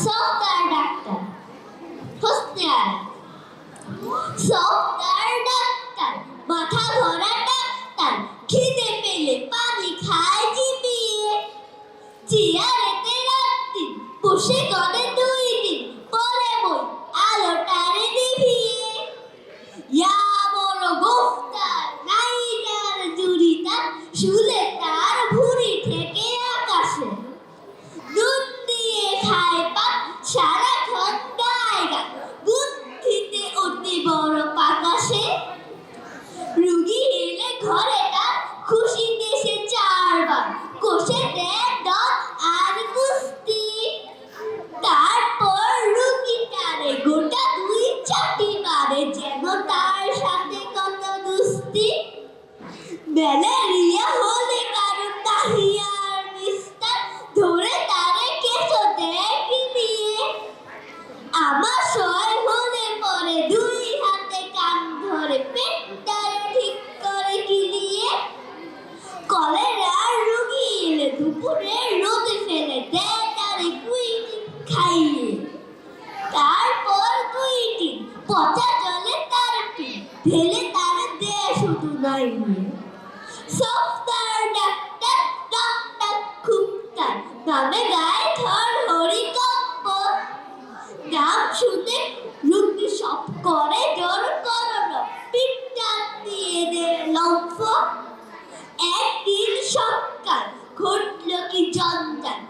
software doctor Hosne Ara software doctor মাথা ধরা doctor খিদে পেলে পানি খায় চিবিয়ে চেয়ারেতে রাত্রি বসে গড়ে 2 দিন পরে বই আলোটারে নিভিয়ে ইয়া বড় গোফতার নাইজার জুড়িতা শুলে তার ভুঁড়ি থেকে আকাশে নুন দিয়ে খায় পাত সারাক্ষণ গায় গান বুদ্ধিতে অতি বড় পাকাশে রুগী এলে ঘরে তার খুশিতে সে 4 বার কষে দেয় দাঁত আর কুস্তি তারপর রুগীটারে গোটা 2 চাটি মারে যেন তার সাথে কত দুস্তি ম্যালেরিয়া হলে কারণ তাহিয়ার বিস্তার ধরে তারে কেঁচো দেয় কিনিয়ে আমার সয় হলে পরে 2 হাতে কান ধরে পেটটারে ঠিক করে কিলিয়ে কলেরার রুগী এলে দুপুরে রোদে ফেলে দেয় তারে কুইনিন খাইয়ে তারপর 2 দিন পচা জলে তার পিঠ ঢেলে তারে দেয় শুধু নাইয়ে সফটওয়্যার ডাক্তার ডাক্তার খুবতার নামে গায়ে থর হরিকম্প নাম শুনে রুগী সব করে জোর করল পিঠটা দিয়ে দে লম্ফ একদিন সকাল ঘটল কি জঞ্জাল